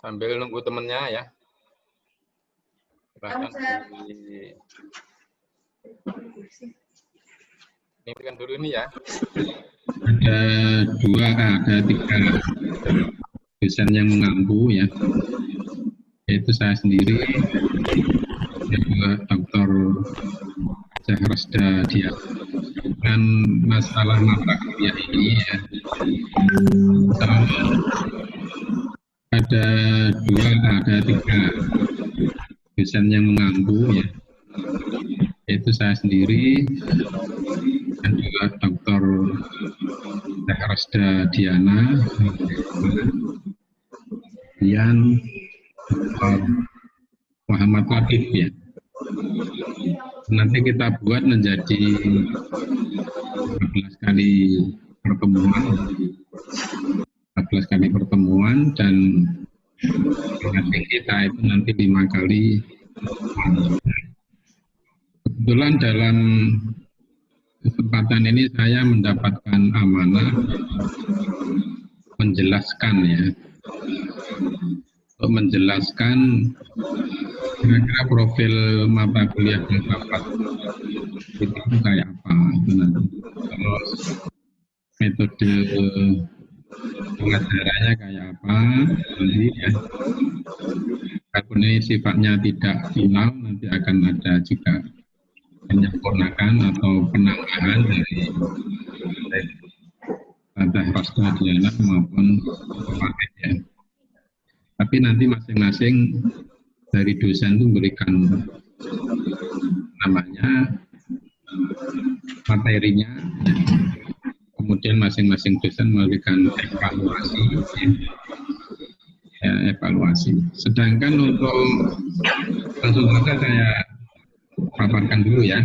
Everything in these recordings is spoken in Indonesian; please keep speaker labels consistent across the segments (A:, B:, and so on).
A: Sambil nunggu temennya ya. Silahkan ini dulu ini ya.
B: Ada tiga dosen yang mengampu ya, yaitu saya sendiri, Dr. Jahrosda dia. Dan masalah mata kuliah ini ya, ada tiga dosen yang mengampu ya, yaitu saya sendiri dan juga Dr. Jahrosda Diana, kemudian Dr. Muhammad Latif ya. Nanti kita buat menjadi 14 kali pertemuan dan nanti kita itu nanti 5 kali. Kebetulan dalam kesempatan ini saya mendapatkan amanah menjelaskan ya, untuk menjelaskan kira-kira profil mata kuliah filsafat itu kayak apa, terus metode pengajarannya kayak apa, nanti ya. Walaupun ini sifatnya tidak final, nanti akan ada juga menyempurnakan atau penambahan dari Jahrosda Diana maupun Pak ya. Tapi nanti masing-masing dari dosen itu memberikan namanya, materinya, kemudian masing-masing dosen memberikan evaluasi. Sedangkan untuk langsung saja saya paparkan dulu ya.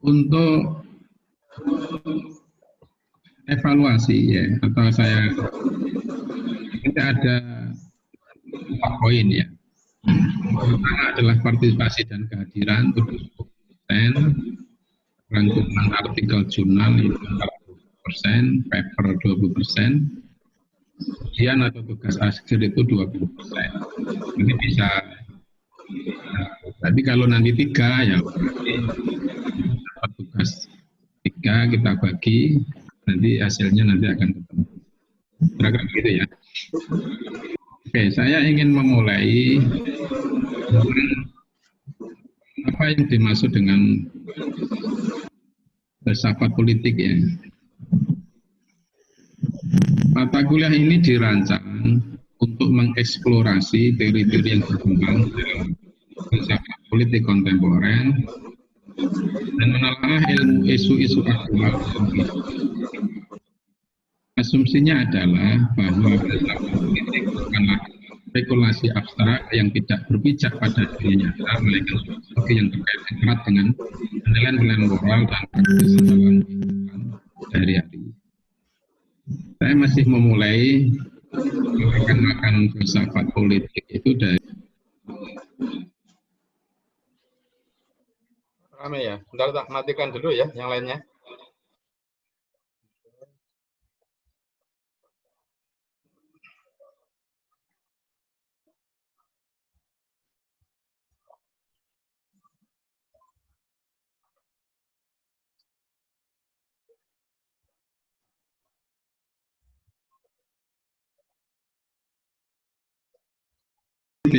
B: Untuk evaluasi ya, atau saya ini ada 4 poin ya. Pertama adalah partisipasi dan kehadiran 70%, rangkuman artikel jurnal itu 40%, paper 20%, ujian atau tugas akhir itu 20%. Ini bisa, tapi kalau nanti 3 ya dapat tugas 3 kita bagi, nanti hasilnya nanti akan ketemu. Kira-kira gitu ya. Oke, saya ingin memulai apa yang dimaksud dengan filsafat politik ya. Mata kuliah ini dirancang untuk mengeksplorasi teori-teori yang berkembang dalam filsafat politik kontemporer dan menelaah ilmu isu-isu aktual. Asumsinya adalah bahwa filsafat politik bukanlah spekulasi abstrak yang tidak berpijak pada dunia nyata, melainkan sesuatu yang terkait erat dengan penilaian-penilaian moral dan praktis dalam kehidupan sehari-hari. Saya masih memulai makan filsafat politik itu dari
A: rame ya. Bentar, matikan dulu ya yang lainnya.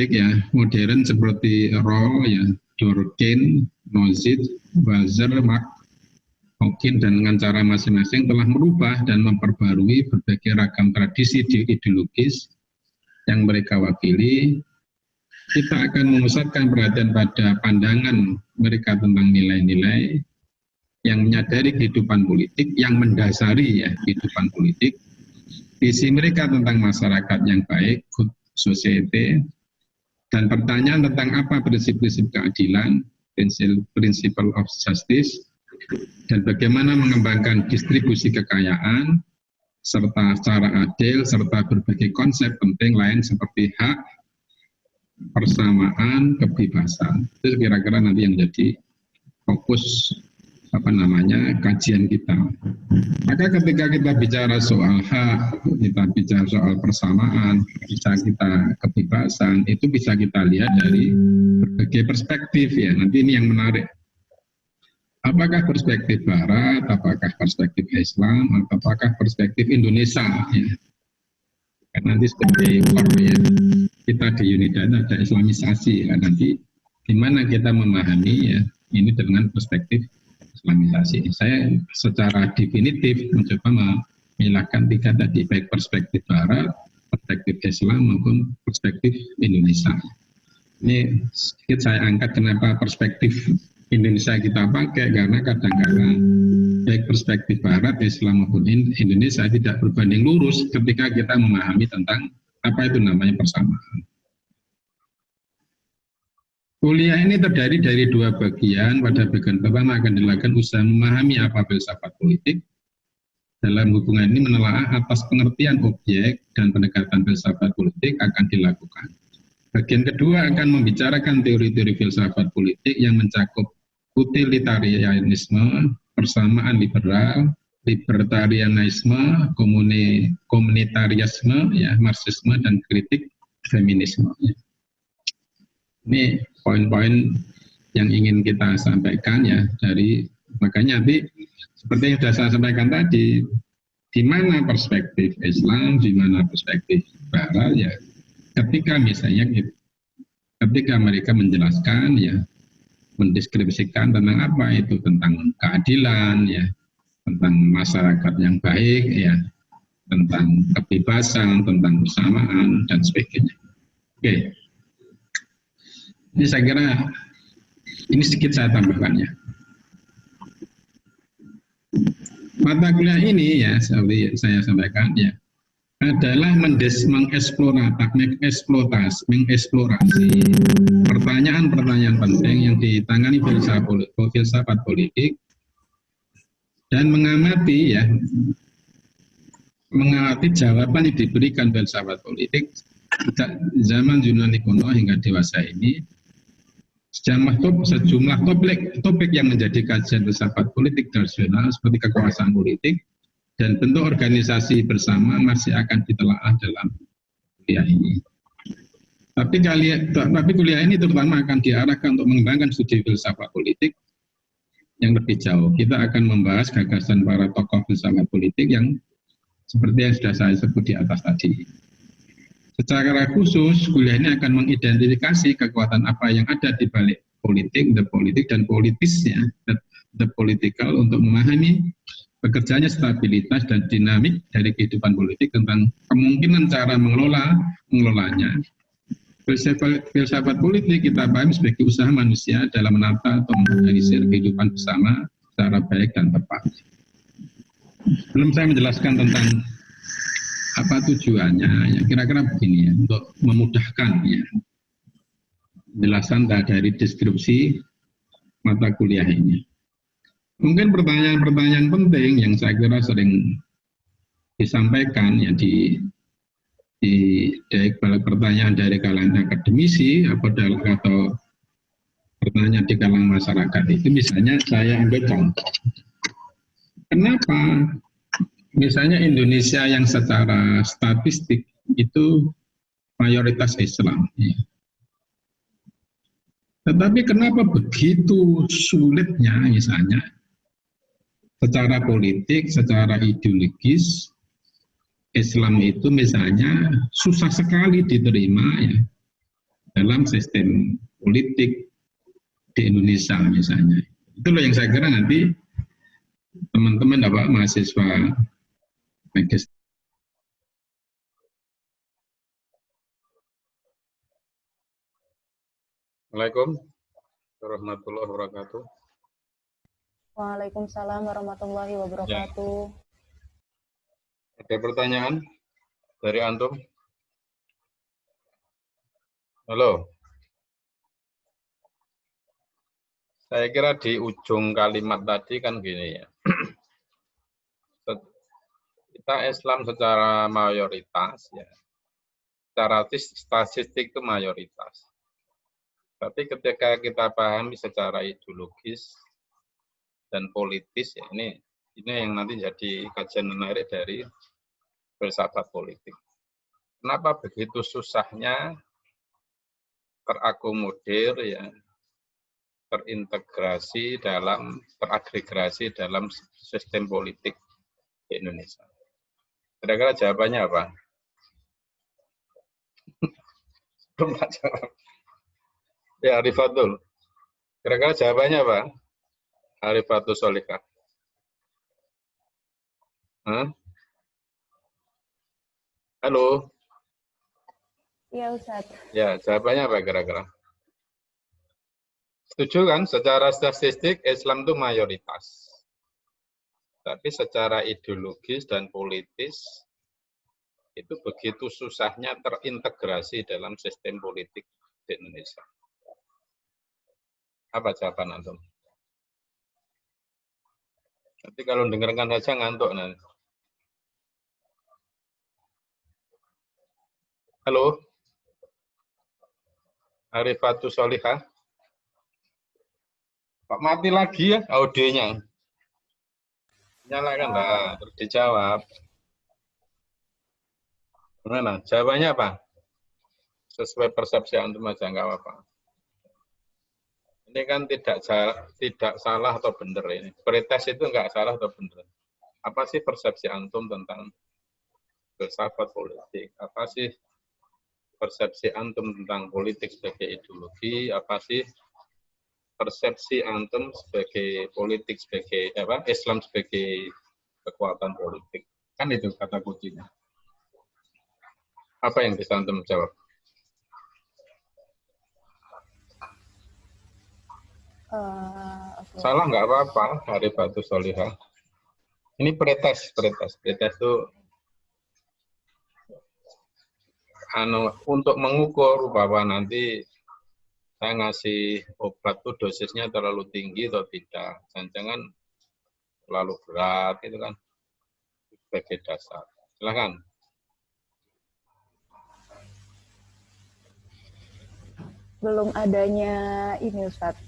B: ya, modern seperti Rawls ya, Durkheim, Nozick, Walzer, Marx, Hawking dan dengan cara masing-masing telah merubah dan memperbarui berbagai ragam tradisi ideologis yang mereka wakili. Kita akan memusatkan perhatian pada pandangan mereka tentang nilai-nilai yang menyadari kehidupan politik, yang mendasari ya kehidupan politik, visi mereka tentang masyarakat yang baik, good society, dan pertanyaan tentang apa prinsip-prinsip keadilan, principle of justice, dan bagaimana mengembangkan distribusi kekayaan, serta secara adil, serta berbagai konsep penting lain seperti hak, persamaan, kebebasan. Itu kira-kira nanti yang jadi fokus kajian kita. Maka ketika kita bicara soal hak, kita bicara soal persamaan, bisa kita kebebasan, itu bisa kita lihat dari berbagai perspektif ya. Nanti ini yang menarik. Apakah perspektif Barat, apakah perspektif Islam, atau apakah perspektif Indonesia ya. Karena nanti sebagai ya, kita di Unida ada Islamisasi ya. Nanti gimana kita memahami ya ini dengan perspektif Islamisasi. Saya secara definitif mencoba memilahkan tiga tadi, baik perspektif Barat, perspektif Islam maupun perspektif Indonesia. Ini sedikit saya angkat kenapa perspektif Indonesia kita pakai, karena kadang-kadang baik perspektif Barat, Islam maupun Indonesia tidak berbanding lurus ketika kita memahami tentang apa itu namanya persamaan. Kuliah ini terdiri dari dua bagian. Pada bagian pertama akan dilakukan usaha memahami apa filsafat politik. Dalam hubungan ini menelaah atas pengertian objek dan pendekatan filsafat politik akan dilakukan. Bagian kedua akan membicarakan teori-teori filsafat politik yang mencakup utilitarianisme, persamaan liberal, libertarianisme, komunitarisme, ya, marxisme, dan kritik feminisme. Ini poin-poin yang ingin kita sampaikan ya, dari makanya nanti seperti yang sudah saya sampaikan tadi, di mana perspektif Islam, di mana perspektif Barat ya, ketika misalnya ketika mereka menjelaskan ya, mendeskripsikan tentang apa itu, tentang keadilan ya, tentang masyarakat yang baik ya, tentang kebebasan, tentang persamaan dan sebagainya. Oke. Ini saya kira ini sedikit saya tambahkan ya. Mata kuliah ini ya, seperti saya sampaikan ya, adalah mengeksplorasi pertanyaan-pertanyaan penting yang ditangani filsafat politik dan mengamati jawaban yang diberikan filsafat politik zaman Yunani kuno hingga dewasa ini. Sejumlah topik yang menjadi kajian filsafat politik nasional seperti kekuasaan politik dan bentuk organisasi bersama masih akan ditelaah dalam kuliah ini. Tapi kuliah ini terutama akan diarahkan untuk mengembangkan studi filsafat politik yang lebih jauh. Kita akan membahas gagasan para tokoh filsafat politik yang seperti yang sudah saya sebut di atas tadi. Secara khusus, kuliah ini akan mengidentifikasi kekuatan apa yang ada di balik politik, dan politisnya, the political, untuk memahami bekerjanya stabilitas dan dinamik dari kehidupan politik tentang kemungkinan cara mengelolanya. Filsafat politik kita pahami sebagai usaha manusia dalam menata atau mengorganisir kehidupan bersama secara baik dan tepat. Belum saya menjelaskan tentang apa tujuannya, ya kira-kira begini ya, untuk memudahkan ya penjelasan dari deskripsi mata kuliah ini. Mungkin pertanyaan-pertanyaan penting yang saya kira sering disampaikan ya di pertanyaan dari kalangan akademisi atau pertanyaan di kalangan masyarakat itu, misalnya saya ambil contoh. Kenapa misalnya Indonesia yang secara statistik itu mayoritas Islam ya. Tetapi kenapa begitu sulitnya misalnya secara politik, secara ideologis Islam itu misalnya susah sekali diterima ya dalam sistem politik di Indonesia misalnya. Itu loh yang saya kira nanti teman-teman mahasiswa magister.
A: Assalamualaikum warahmatullahi wabarakatuh.
C: Waalaikumsalam warahmatullahi wabarakatuh.
A: Ya. Ada pertanyaan dari antum? Halo. Saya kira di ujung kalimat tadi kan gini ya. Kita Islam secara mayoritas ya. Secara statistik itu mayoritas. Tapi ketika kita pahami secara ideologis, dan politis ya, ini yang nanti jadi kajian menarik dari filsafat politik. Kenapa begitu susahnya terakomodir ya, teragregasi dalam sistem politik di Indonesia? Kira-kira jawabannya apa? Belum jawab. Ya, Arifatul. Kira-kira jawabannya apa? Arifatul Solihah. Hah? Halo?
C: Iya, Ustadz.
A: Ya, jawabannya apa kira-kira? Setuju kan? Secara statistik Islam itu mayoritas. Tapi secara ideologis dan politis itu begitu susahnya terintegrasi dalam sistem politik di Indonesia. Apa jawaban antum? Nanti kalau dengarkan saja ngantuk nanti. Halo? Arifatul Solihah? Kok mati lagi ya audionya? Nyalakan lah, terus dijawab. Gimana? Jawabannya apa? Sesuai persepsi antum aja, nggak apa-apa. Ini kan tidak salah atau benar ini. Pretest itu nggak salah atau benar. Apa sih persepsi antum tentang filsafat politik? Apa sih persepsi antum tentang politik sebagai ideologi? Apa sih persepsi antum sebagai politik sebagai apa? Islam sebagai kekuatan politik? Kan itu kata kuncinya. Apa yang bisa antum jawab?
C: Okay.
A: Salah nggak apa-apa, Arifatul Solihah. Ini pretest itu untuk mengukur bahwa nanti saya ngasih obat tuh dosisnya terlalu tinggi atau tidak, jangan terlalu berat itu kan sebagai dasar. Silakan.
C: Belum adanya ini, Ustadz.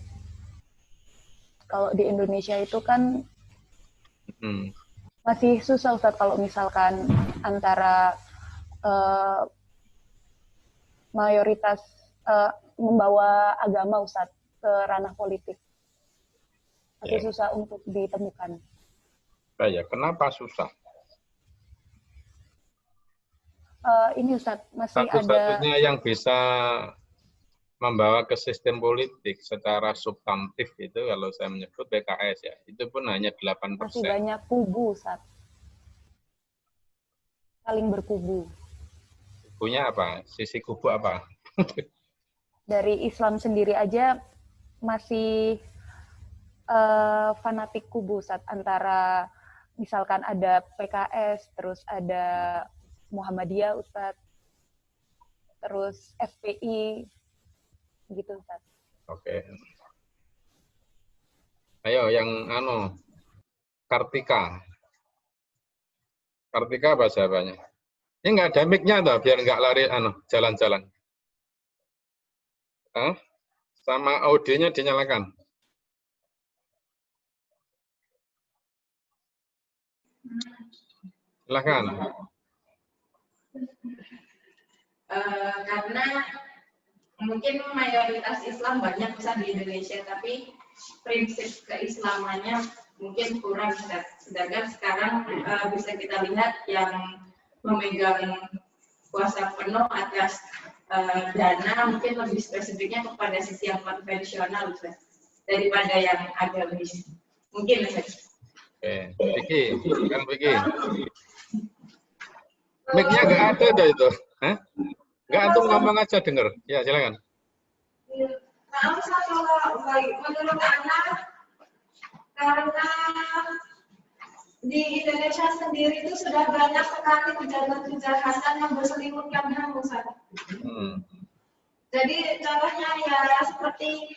C: Kalau di Indonesia itu kan masih susah, Ustadz, kalau misalkan antara mayoritas membawa agama, Ustadz, ke ranah politik. Masih susah untuk ditemukan.
A: Ya, kenapa susah?
C: Ini, Ustadz, masih
A: satu-satunya yang bisa membawa ke sistem politik secara substantif itu kalau saya menyebut PKS ya, itu pun hanya 8%.
C: Masih banyak kubu, Ustadz. Saling berkubu.
A: Kubunya apa? Sisi kubu apa?
C: Dari Islam sendiri aja masih fanatik kubu, Ustadz. Antara misalkan ada PKS, terus ada Muhammadiyah, Ustadz. Terus FPI, gitu, Ustaz.
A: Oke. Ayo yang Kartika. Kartika apa jawabannya? Ini nggak ada mic-nya toh, biar nggak lari jalan-jalan. Sama audionya dinyalakan. Silakan.
D: Karena mungkin mayoritas Islam banyak besar di Indonesia, tapi prinsip keislamannya mungkin kurang. Sedangkan sekarang bisa kita lihat yang memegang kuasa penuh atas dana mungkin lebih spesifiknya kepada sisi yang konvensional daripada yang agamis. Mungkin
A: Oke, Vicky, kan Vicky. Mic-nya nggak ada dah itu. Hah? Nggak, antum ngomong aja denger. Ya, silakan.
D: Kalau menurut anak, karena di Indonesia sendiri itu sudah banyak sekali kejahatan yang berselimutkan HAM, Ustaz. Jadi contohnya ya seperti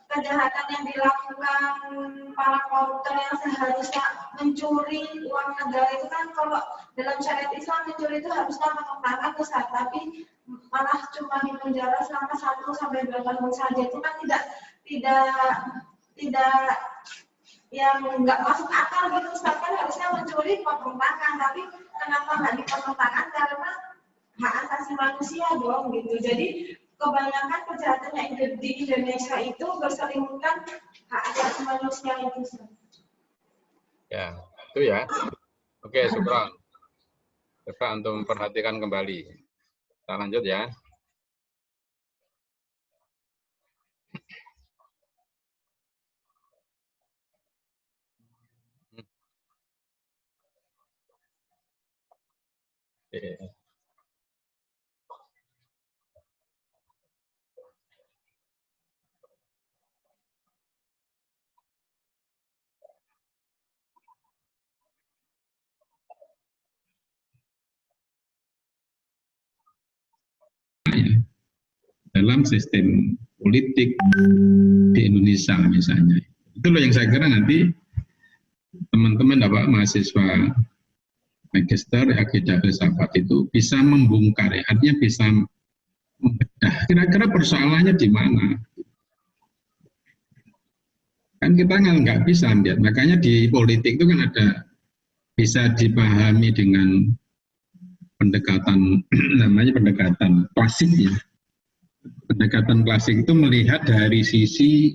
D: kejahatan yang dilakukan para koruptor yang seharusnya mencuri uang negara itu kan, kalau dalam syariat Islam mencuri itu harusnya mengembangkan besar, tapi malah cuma di penjara selama 1 sampai 2 tahun saja. Itu kan tidak
E: nggak masuk akal gitu. Ustaz, kan harusnya mencuri potong tangan, tapi kenapa nggak dipotong tangan? Karena hak asasi manusia dong gitu. Jadi kebanyakan kejahatan yang di Indonesia itu berselimutan hak asasi manusia itu.
A: Ya, itu ya. Oke, syukran. Coba untuk memperhatikan kembali. Kita lanjut ya. Oke.
B: Dalam sistem politik di Indonesia misalnya. Itu loh yang saya kira nanti teman-teman mahasiswa magister akidah filsafat itu bisa membongkar ya, artinya bisa membedah kira-kira persoalannya di mana. Kan kita nggak bisa lihat, makanya di politik itu kan ada bisa dipahami dengan pendekatan namanya pendekatan klasik ya. Pendekatan klasik itu melihat dari sisi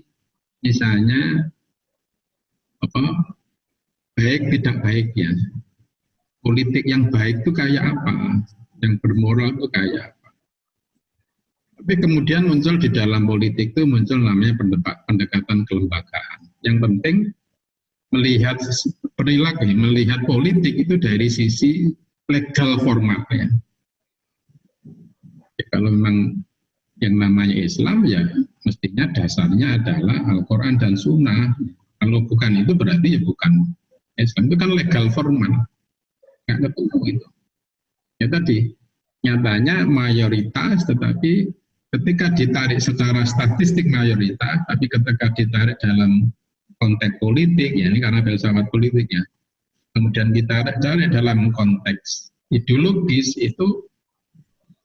B: misalnya baik tidak baiknya. Politik yang baik itu kayak apa? Yang bermoral itu kayak apa? Tapi kemudian muncul di dalam politik itu muncul namanya pendekatan kelembagaan. Yang penting melihat perilaku, melihat politik itu dari sisi legal formatnya. Kalau memang yang namanya Islam ya mestinya dasarnya adalah Al-Quran dan Sunnah. Kalau bukan itu berarti ya bukan Islam. Itu kan legal formal. Nggak ketemu itu. Ya tadi, nyatanya mayoritas tetapi ketika ditarik secara statistik mayoritas, tapi ketika ditarik dalam konteks politik, ya ini karena filsafat politiknya, kemudian kita tarik dalam konteks ideologis itu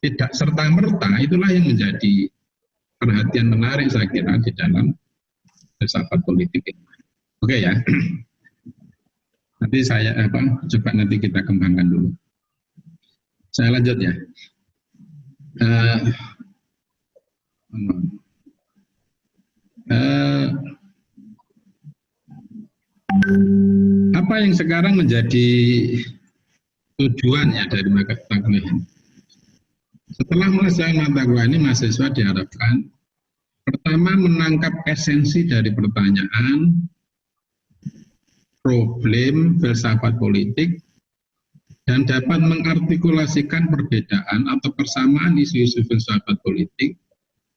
B: tidak serta-merta, itulah yang menjadi perhatian menarik saya kira di dalam filsafat politik ini. Oke ya, nanti saya coba nanti kita kembangkan dulu. Saya lanjut ya. Apa yang sekarang menjadi tujuannya dari mata kuliah ini? Setelah mengerjakan mata kuliah ini, mahasiswa diharapkan pertama menangkap esensi dari pertanyaan, problem, filsafat politik, dan dapat mengartikulasikan perbedaan atau persamaan isu-isu filsafat politik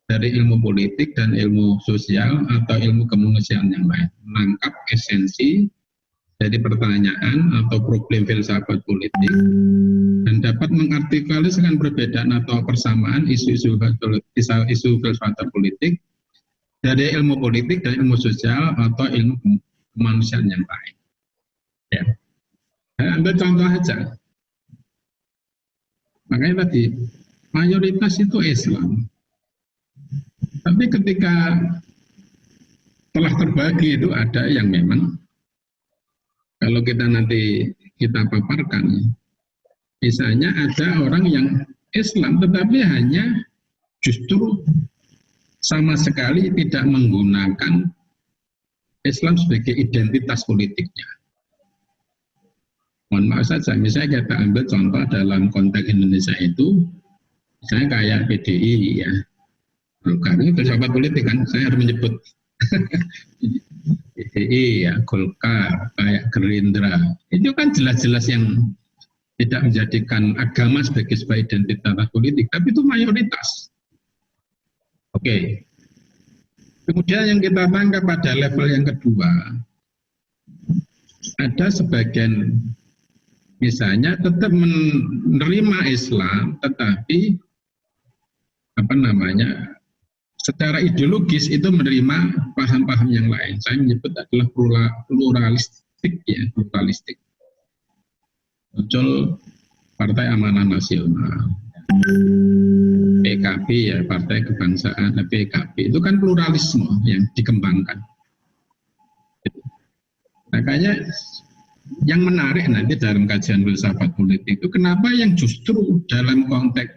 B: dari ilmu politik dan ilmu sosial atau ilmu kemanusiaan yang lain. Menangkap esensi dari pertanyaan atau problem filsafat politik dan dapat mengartikulasikan perbedaan atau persamaan isu filsafat politik dari ilmu politik dan ilmu sosial atau ilmu kemanusiaan yang lain. Ya. Saya ambil contoh aja. Makanya tadi mayoritas itu Islam. Tapi ketika telah terbagi itu ada yang memang kalau kita nanti kita paparkan, misalnya ada orang yang Islam tetapi hanya justru sama sekali tidak menggunakan Islam sebagai identitas politiknya. Mohon maaf saja, misalnya kita ambil contoh dalam konteks Indonesia itu, misalnya kayak PDI ya, karena ini filsafat politik kan, saya harus menyebut PDI ya, Golkar, kayak Gerindra, itu kan jelas-jelas yang tidak menjadikan agama sebagai sebuah identitas politik, tapi itu mayoritas. Oke. Kemudian yang kita tangkap pada level yang kedua, ada sebagian misalnya tetap menerima Islam, tetapi secara ideologis itu menerima paham-paham yang lain. Saya menyebut adalah pluralistik ya, pluralistik. Muncul Partai Amanah Nasional, PKB ya, Partai Kebangsaan, PKB itu kan pluralisme yang dikembangkan. Makanya yang menarik nanti dalam kajian filsafat politik itu kenapa yang justru dalam konteks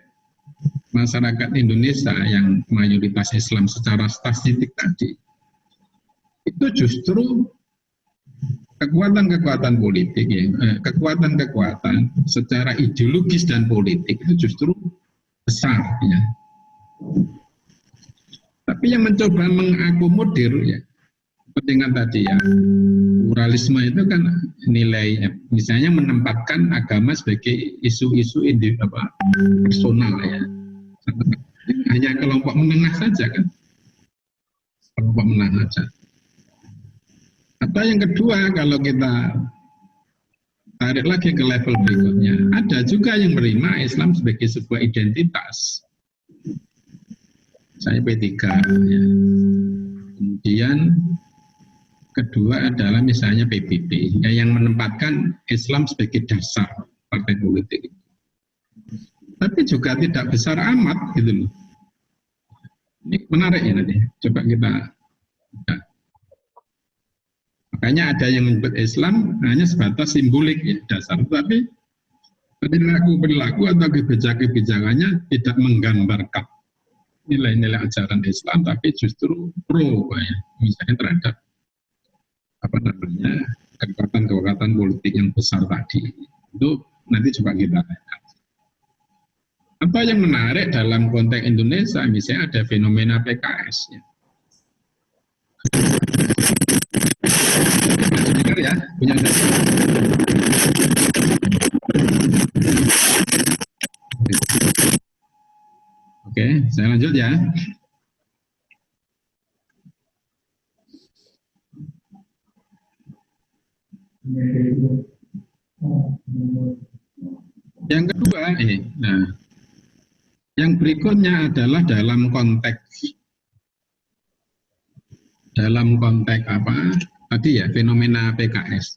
B: masyarakat Indonesia yang mayoritas Islam secara statistik tadi itu justru kekuatan-kekuatan politik ya, kekuatan-kekuatan secara ideologis dan politik itu justru besar ya. Tapi yang mencoba mengakomodir ya kepentingan tadi ya, pluralisme itu kan nilai misalnya menempatkan agama sebagai isu-isu personal ya. Hanya kelompok menengah saja kan. Kelompok menengah saja. Atau yang kedua, kalau kita tarik lagi ke level berikutnya, ada juga yang menerima Islam sebagai sebuah identitas. Saya P3 ya. Kemudian kedua adalah misalnya PBB yang menempatkan Islam sebagai dasar partai politik. Tapi juga tidak besar amat gitu loh. Ini menarik ya nanti. Coba kita ya. Makanya ada yang menyebut Islam hanya sebatas simbolik ya, dasar, tapi perilaku atau kebijakannya tidak menggambarkan nilai-nilai ajaran Islam, tapi justru pro ya, misalnya terhadap kekuatan-kekuatan politik yang besar tadi. Itu nanti coba kita lihat. Apa yang menarik dalam konteks Indonesia, misalnya ada fenomena PKS ya. Dengar ya, punya Oke, saya lanjut ya. Yang kedua ini, yang berikutnya adalah dalam konteks apa tadi ya, fenomena PKS.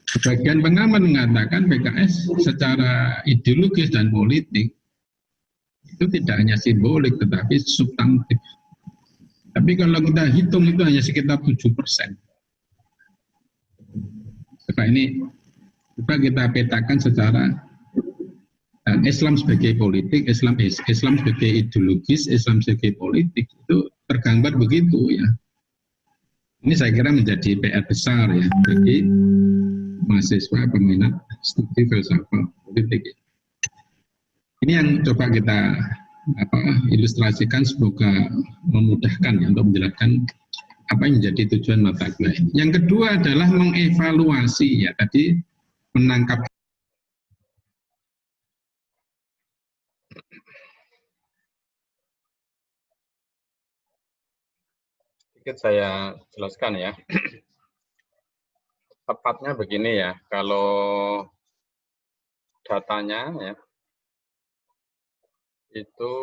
B: Sebagian pengamat mengatakan PKS secara ideologis dan politik itu tidak hanya simbolik tetapi substantif. Tapi kalau kita hitung itu hanya sekitar 7%. Coba kita petakan secara Islam sebagai politik, Islam sebagai ideologis, Islam sebagai politik itu tergambar begitu ya. Ini saya kira menjadi PR besar ya bagi mahasiswa peminat studi filsafat politik. Ini yang coba kita ilustrasikan, semoga memudahkan ya untuk menjelaskan apa yang menjadi tujuan mata kuliah ini. Yang kedua adalah mengevaluasi ya tadi menangkap.
A: Sedikit saya jelaskan ya. Tepatnya begini ya, kalau datanya ya itu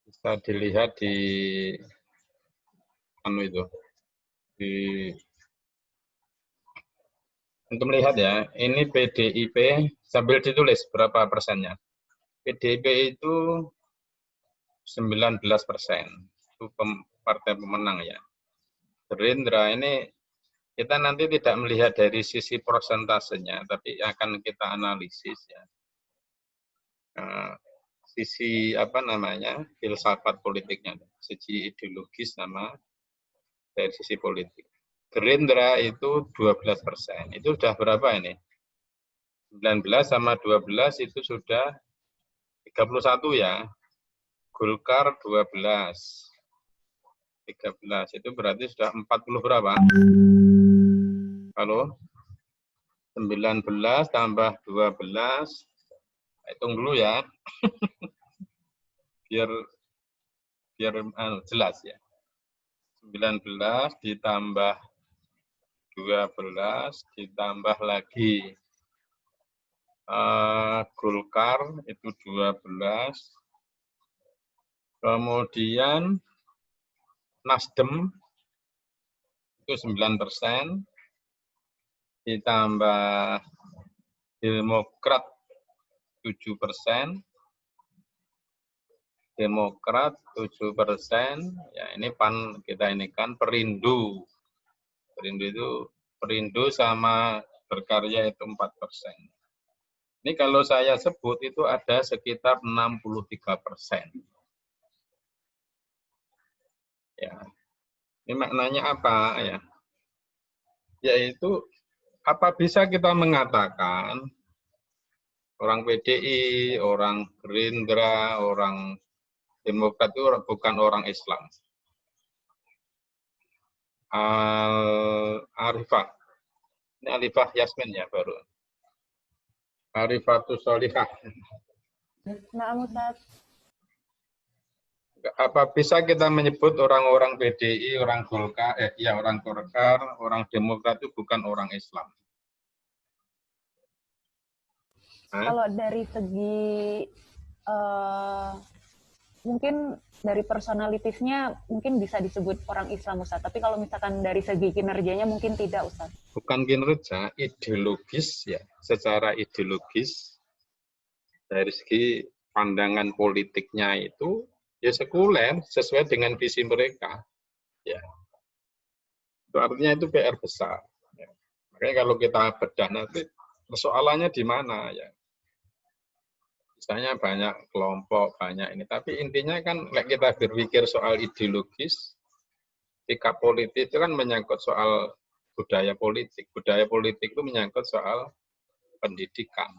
A: bisa dilihat di untuk melihat ya, ini PDIP sambil ditulis berapa persennya. PDIP itu 19%, itu partai pemenang ya. Gerindra ini kita nanti tidak melihat dari sisi persentasenya, tapi akan kita analisis ya. Sisi filsafat politiknya, sisi ideologis sama dari sisi politik. Gerindra itu 12%, itu sudah berapa ini? 19 sama 12 itu sudah 31 ya. Golkar 12, 13, itu berarti sudah 40 berapa? Halo? 19 tambah 12, hitung dulu ya. biar jelas ya. 19 ditambah 12 ditambah lagi Golkar itu 12, kemudian Nasdem itu 9%, ditambah Demokrat 7%, Demokrat 7%, ya ini PAN kita ini kan Perindo. Perindo sama Berkarya itu 4%. Ini kalau saya sebut itu ada sekitar 63%. Ya. Ini maknanya apa ya? Yaitu apa bisa kita mengatakan orang PDI, orang Gerindra, orang Demokrat itu bukan orang Islam? Arifah. Ini Arifah Yasmin ya baru. Arifatus Solihah.
C: Nah, Ustaz.
A: Apa bisa kita menyebut orang-orang PDI, orang Golkar, orang Golkar, orang Demokrat itu bukan orang Islam?
C: Kalau dari segi mungkin dari personalitasnya mungkin bisa disebut orang Islam, Ustaz. Tapi kalau misalkan dari segi kinerjanya mungkin tidak, Ustaz.
A: Bukan kinerja, ideologis ya. Secara ideologis, dari segi pandangan politiknya itu ya sekuler, sesuai dengan visi mereka. Ya. Itu artinya itu PR besar. Ya. Makanya kalau kita bedah nanti, persoalannya di mana ya? Misalnya banyak kelompok, banyak ini. Tapi intinya kan kita berpikir soal ideologis, sikap politik itu kan menyangkut soal budaya politik. Budaya politik itu menyangkut soal pendidikan.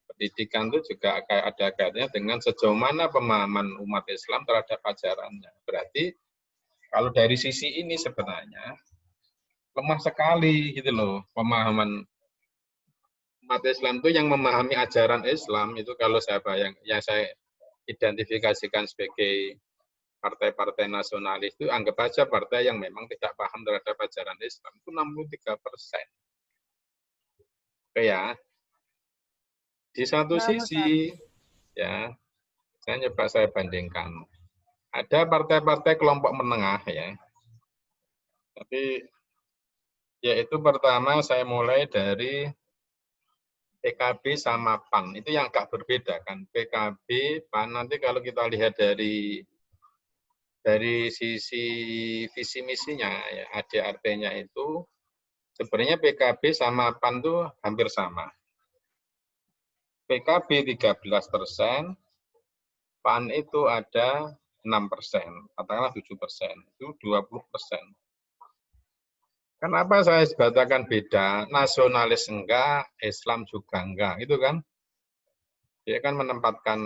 A: Pendidikan itu juga ada kaitannya dengan sejauh mana pemahaman umat Islam terhadap ajarannya. Berarti kalau dari sisi ini sebenarnya lemah sekali gitu loh pemahaman umat Islam itu. Yang memahami ajaran Islam itu kalau saya yang saya identifikasikan sebagai partai-partai nasionalis itu anggap aja partai yang memang tidak paham terhadap ajaran Islam itu 63%. Oke ya. Di satu sisi ya saya bandingkan ada partai-partai kelompok menengah ya. Tapi yaitu pertama saya mulai dari PKB sama PAN, itu yang agak berbeda kan. PKB, PAN nanti kalau kita lihat dari sisi visi misinya, ya, ADRT-nya itu sebenarnya PKB sama PAN itu hampir sama. PKB 13%, PAN itu ada 6%, katakanlah 7%, itu 20%. Kenapa saya katakan beda? Nasionalis enggak, Islam juga enggak, itu kan? Dia kan menempatkan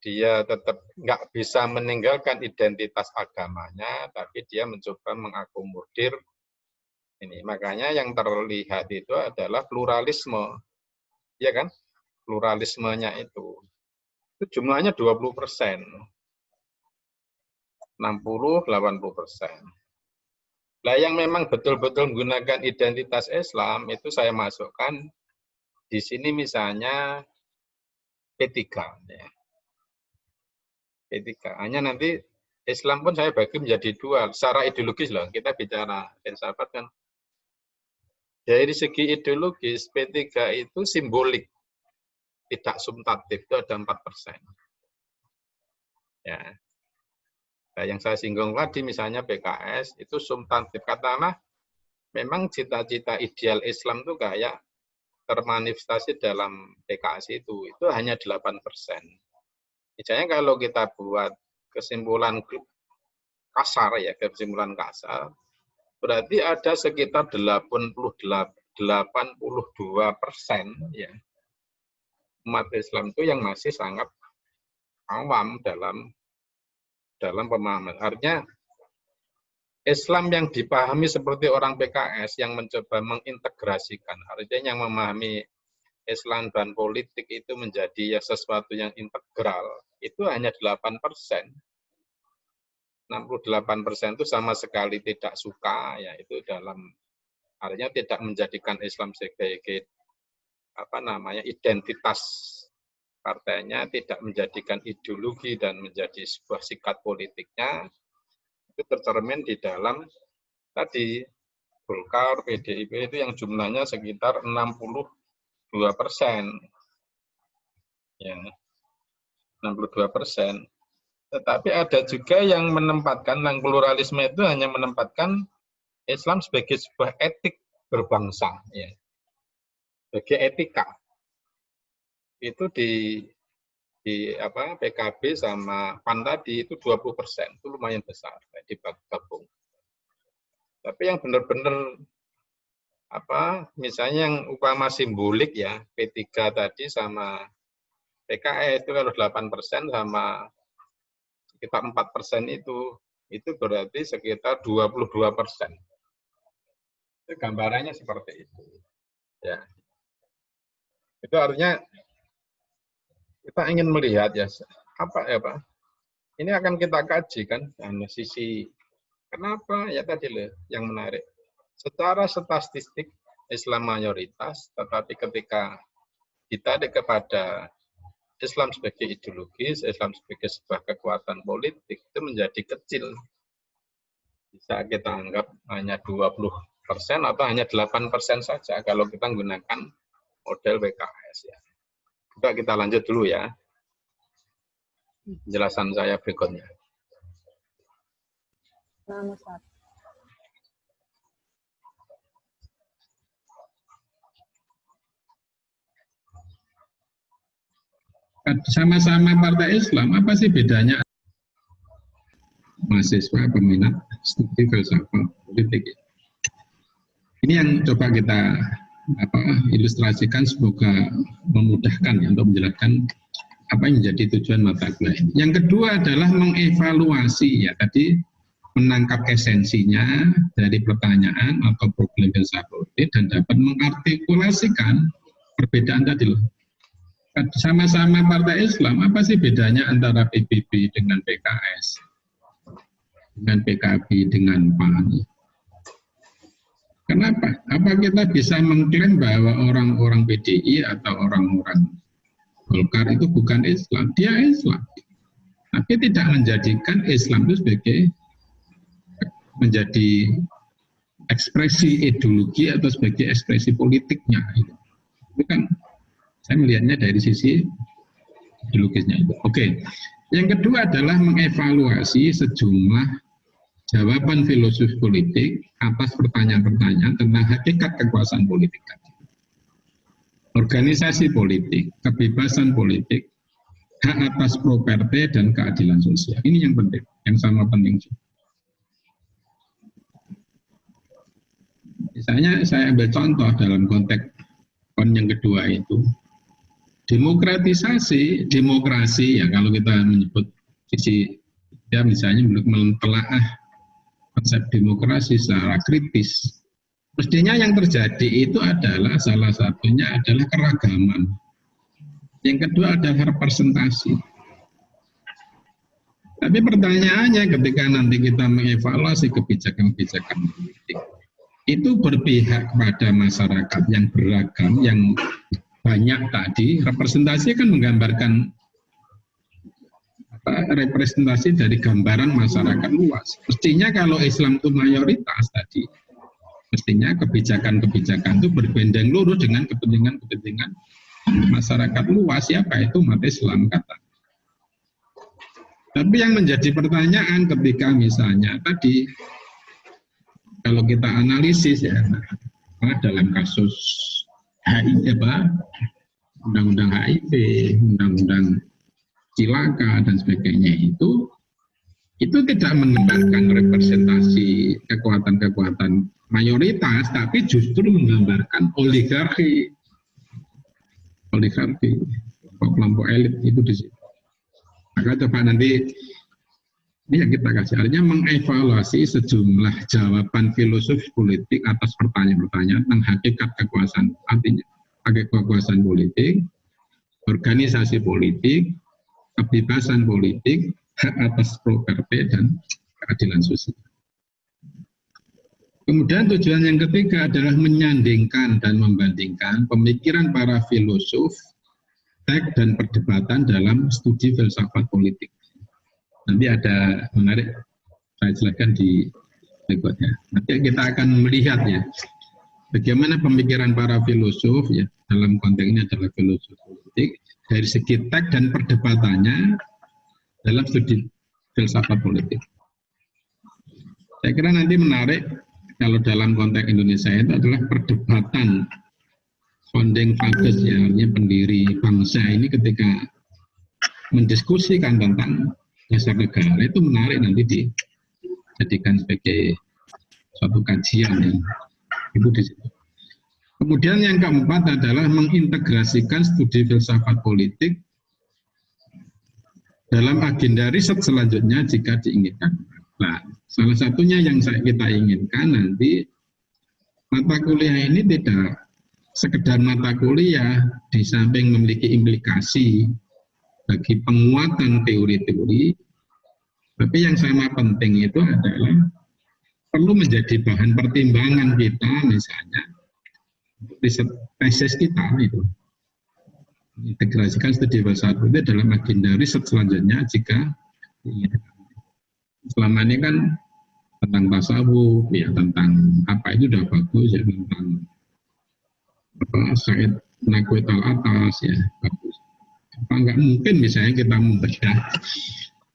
A: dia tetap enggak bisa meninggalkan identitas agamanya, tapi dia mencoba mengakomodir ini. Makanya yang terlihat itu adalah pluralisme, ya kan? Pluralismenya itu jumlahnya 20%. 60-80%. Nah, yang memang betul-betul menggunakan identitas Islam itu saya masukkan di sini misalnya P3. Ya. P3. Hanya nanti Islam pun saya bagi menjadi dua. Secara ideologis loh, kita bicara filsafat kan. Dari segi ideologis, P3 itu simbolik. Tidak substantif, itu ada 4%. Ya. Nah, yang saya singgung tadi misalnya PKS itu substantif, katakanlah memang cita-cita ideal Islam itu kayak termanifestasi dalam PKS itu hanya 8%. Misalnya kalau kita buat kesimpulan kasar ya, kesimpulan kasar, berarti ada sekitar 82% ya umat Islam itu yang masih sangat awam dalam pemahaman. Artinya Islam yang dipahami seperti orang PKS yang mencoba mengintegrasikan, artinya yang memahami Islam dan politik itu menjadi ya sesuatu yang integral, itu hanya 8%. 68% itu sama sekali tidak suka, ya itu dalam artinya tidak menjadikan Islam sebagai identitas partainya, tidak menjadikan ideologi dan menjadi sebuah sikap politiknya, itu tercermin di dalam tadi Golkar, PDIP itu yang jumlahnya sekitar 62%. Ya, 62%. Tetapi ada juga yang menempatkan, yang pluralisme itu hanya menempatkan Islam sebagai sebuah etik berbangsa, ya, sebagai etika. Itu di PKB sama PAN tadi itu 20%, itu lumayan besar digabung. Tapi yang benar-benar misalnya yang upama simbolik ya, P3 tadi sama PKS itu kalau 8% sama sekitar 4% itu berarti sekitar 22%. Itu gambarannya seperti itu. Ya. Itu artinya kita ingin melihat ya ini akan kita kaji kan sisi kenapa ya tadi loh yang menarik. Secara statistik Islam mayoritas, tetapi ketika ditarik kepada Islam sebagai ideologis, Islam sebagai sebuah kekuatan politik itu menjadi kecil. Bisa kita anggap hanya 20% atau hanya 8% saja kalau kita menggunakan model WKS ya. Coba kita lanjut dulu ya. Penjelasan saya berikutnya.
C: Nah, Ustaz.
B: Sama-sama partai Islam, apa sih bedanya mahasiswa peminat studi filsafat politik? Ini yang coba kita ilustrasikan, semoga memudahkan ya, untuk menjelaskan apa yang menjadi tujuan mata kuliah ini. Yang kedua adalah mengevaluasi ya, tadi menangkap esensinya dari pertanyaan atau problem filsafat politik dan dapat mengartikulasikan perbedaan tadi loh. Sama-sama partai Islam, apa sih bedanya antara PBB dengan PKS, dengan PKB, dengan PAN? Kenapa? Apa kita bisa mengklaim bahwa orang-orang PDI atau orang-orang Golkar itu bukan Islam? Dia Islam, tapi tidak menjadikan Islam itu sebagai menjadi ekspresi ideologi atau sebagai ekspresi politiknya. Itu kan saya melihatnya dari sisi ideologisnya itu. Oke. Yang kedua adalah mengevaluasi sejumlah jawaban filosofi politik atas pertanyaan-pertanyaan tentang hakikat kekuasaan politik. Organisasi politik, kebebasan politik, hak atas properti dan keadilan sosial. Ini yang penting, yang sama penting juga. Misalnya saya ambil contoh dalam konteks PON yang kedua itu. Demokrasi ya, kalau kita menyebut sisi ya misalnya mentelaah konsep demokrasi secara kritis, mestinya yang terjadi itu adalah salah satunya adalah keragaman, yang kedua adalah representasi. Tapi pertanyaannya ketika nanti kita mengevaluasi kebijakan-kebijakan politik itu berpihak kepada masyarakat yang beragam, yang banyak tadi, representasi kan menggambarkan representasi dari gambaran masyarakat luas. Mestinya kalau Islam itu mayoritas tadi, mestinya kebijakan-kebijakan itu berbanding lurus dengan kepentingan-kepentingan masyarakat luas, siapa itu umat Islam kata. Tapi yang menjadi pertanyaan ketika misalnya tadi, kalau kita analisis ya, dalam kasus undang-undang HIV, undang-undang cilaka dan sebagainya itu tidak menggambarkan representasi kekuatan-kekuatan mayoritas, tapi justru menggambarkan oligarki, kelompok elit itu di situ. Maka coba nanti ini yang kita kasih, artinya mengevaluasi sejumlah jawaban filosofi politik atas pertanyaan-pertanyaan tentang hakikat kekuasaan, artinya hakikat kekuasaan politik, organisasi politik, kebebasan politik, hak atas properti dan keadilan sosial. Kemudian tujuan yang ketiga adalah menyandingkan dan membandingkan pemikiran para filosof, teks dan perdebatan dalam studi filsafat politik. Nanti ada menarik, saya jelaskan di berikutnya. Nanti kita akan melihat ya, bagaimana pemikiran para filosof ya, dalam konteks ini adalah filosof politik, dari segi teks dan perdebatannya dalam studi filsafat politik. Saya kira nanti menarik kalau dalam konteks Indonesia itu adalah perdebatan founding fathers ya, artinya pendiri bangsa ini ketika mendiskusikan tentang dasar negara, itu menarik nanti dijadikan sebagai suatu kajian ya. Itu di situ. Kemudian yang keempat adalah mengintegrasikan studi filsafat politik dalam agenda riset selanjutnya jika diinginkan. Nah, salah satunya yang kita inginkan nanti mata kuliah ini tidak sekedar mata kuliah, di samping memiliki implikasi bagi penguatan teori-teori, tapi yang sama penting itu adalah perlu menjadi bahan pertimbangan kita, misalnya riset tesis kita itu. Integrasikan studi filsafat itu dalam agenda riset selanjutnya jika selama ini kan tentang tasawuf, ya tentang apa itu sudah bagus ya, tentang apa Said Naqwi al-Atas ya bagus. Apa enggak mungkin misalnya kita membedah